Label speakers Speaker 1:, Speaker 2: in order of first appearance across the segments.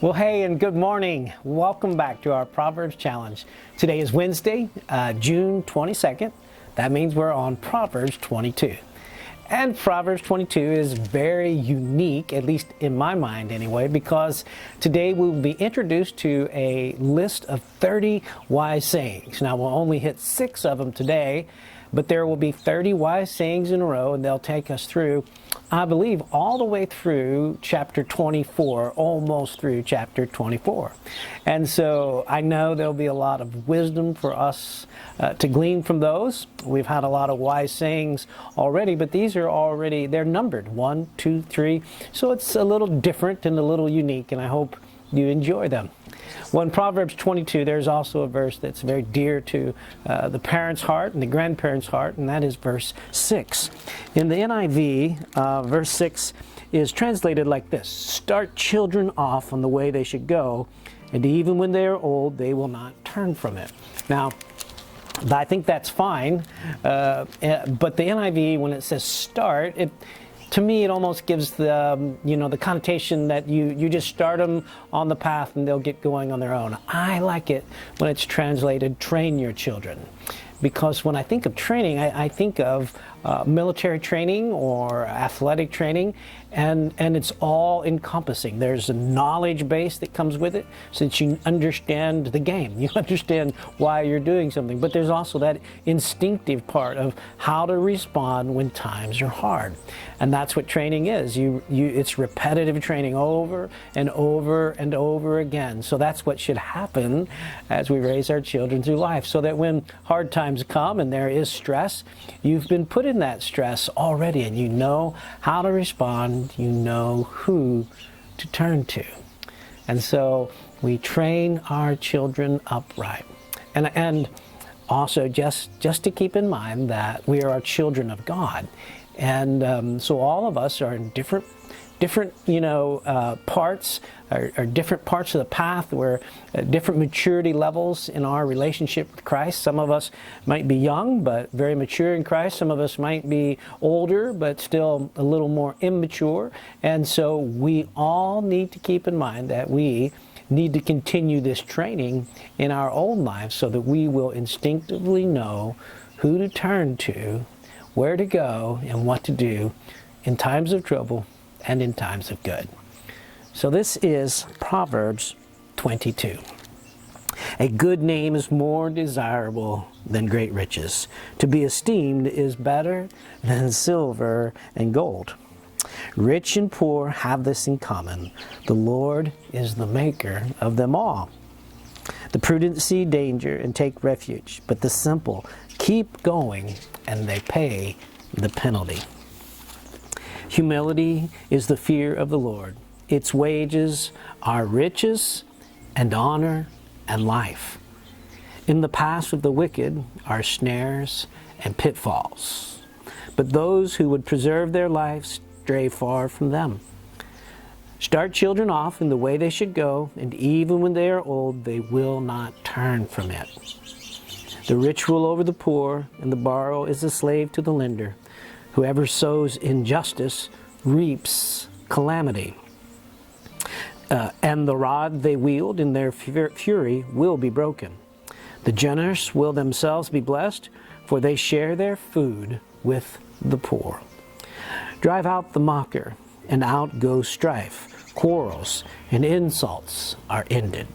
Speaker 1: Well, hey, and good morning. Welcome back to our Proverbs Challenge. Today is Wednesday, June 22nd. That means we're on Proverbs 22. And Proverbs 22 is very unique, at least in my mind anyway, because today we will be introduced to a list of 30 wise sayings. Now, we'll only hit 6 of them today, but there will be 30 wise sayings in a row, and they'll take us through, I believe, all the way through chapter 24, almost through chapter 24. And so I know there'll be a lot of wisdom for us to glean from those. We've had a lot of wise sayings already, but these are already, they're numbered, 1, 2, 3. So it's a little different and a little unique, and I hope you enjoy them. Well, in Proverbs 22, there's also a verse that's very dear to the parent's heart and the grandparent's heart, and that is verse 6. In the NIV, verse 6 is translated like this: "Start children off on the way they should go, and even when they are old, they will not turn from it." Now, I think that's fine, but the NIV, when it says start, to me, it almost gives the, the connotation that you just start them on the path and they'll get going on their own. I like it when it's translated, train your children. Because when I think of training, I think of military training or athletic training, and it's all encompassing. There's a knowledge base that comes with it, so that you understand the game. You understand why you're doing something. But there's also that instinctive part of how to respond when times are hard. And that's what training is. It's repetitive training over and over and over again. So that's what should happen as we raise our children through life, so that when hard times come and there is stress, you've been put in that stress already, and you know how to respond, you know who to turn to. And so we train our children upright. And also just to keep in mind that we are children of God. And so all of us are in different parts, or different parts of the path, where different maturity levels in our relationship with Christ. Some of us might be young but very mature in Christ. Some of us might be older but still a little more immature. And so we all need to keep in mind that we need to continue this training in our own lives, so that we will instinctively know who to turn to, where to go, and what to do in times of trouble and in times of good. So this is Proverbs 22. "A good name is more desirable than great riches. To be esteemed is better than silver and gold. Rich and poor have this in common: the Lord is the maker of them all. The prudent see danger and take refuge, but the simple keep going and they pay the penalty. Humility is the fear of the Lord. Its wages are riches and honor and life. In the paths of the wicked are snares and pitfalls, but those who would preserve their lives stray far from them. Start children off in the way they should go, and even when they are old, they will not turn from it. The rich rule over the poor, and the borrower is a slave to the lender. Whoever sows injustice reaps calamity. And the rod they wield in their fury will be broken. The generous will themselves be blessed, for they share their food with the poor. Drive out the mocker, and out goes strife. Quarrels and insults are ended.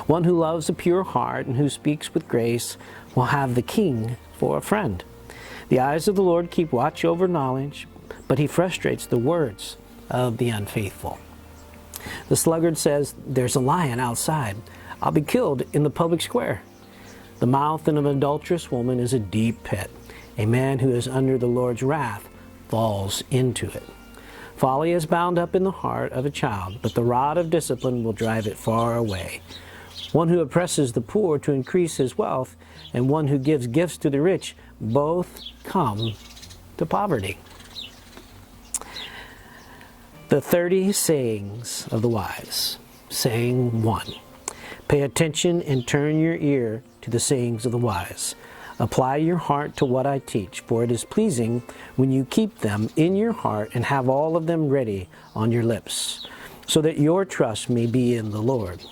Speaker 1: One who loves a pure heart and who speaks with grace will have the king for a friend. The eyes of the Lord keep watch over knowledge, but he frustrates the words of the unfaithful. The sluggard says, 'There's a lion outside. I'll be killed in the public square.' The mouth of an adulterous woman is a deep pit. A man who is under the Lord's wrath falls into it. Folly is bound up in the heart of a child, but the rod of discipline will drive it far away. One who oppresses the poor to increase his wealth, and one who gives gifts to the rich, both come to poverty." The 30 sayings of the wise. Saying 1. Pay attention and turn your ear to the sayings of the wise. Apply your heart to what I teach, for it is pleasing when you keep them in your heart and have all of them ready on your lips. so that your trust may be in the Lord.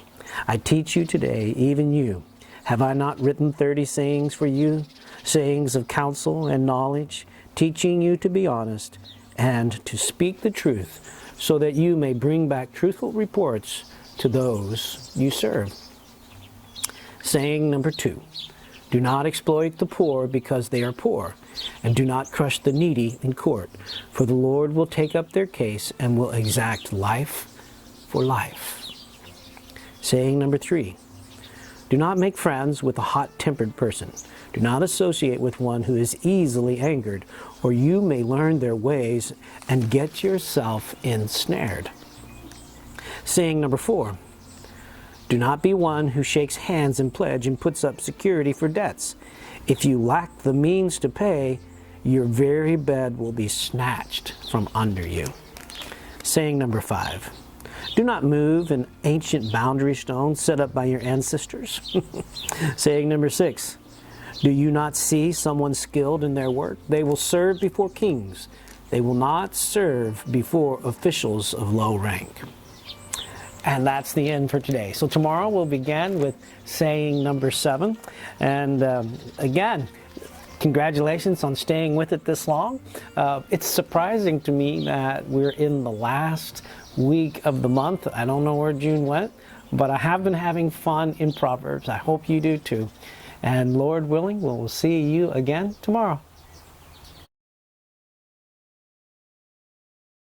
Speaker 1: I teach you today, even you. Have I not written 30 sayings for you, sayings of counsel and knowledge, teaching you to be honest and to speak the truth, so that you may bring back truthful reports to those you serve? Saying number 2, do not exploit the poor because they are poor, and do not crush the needy in court, for the Lord will take up their case and will exact life for life. Saying number 3, do not make friends with a hot-tempered person. Do not associate with one who is easily angered, or you may learn their ways and get yourself ensnared. Saying number 4, do not be one who shakes hands in pledge and puts up security for debts. If you lack the means to pay, your very bed will be snatched from under you. Saying number 5, do not move an ancient boundary stone set up by your ancestors. Saying number 6, do you not see someone skilled in their work? They will serve before kings. They will not serve before officials of low rank. And that's the end for today. So tomorrow we'll begin with saying number 7. And again, congratulations on staying with it this long. It's surprising to me that we're in the last week of the month. I don't know where June went, but I have been having fun in Proverbs. I hope you do too. And Lord willing, we'll see you again tomorrow.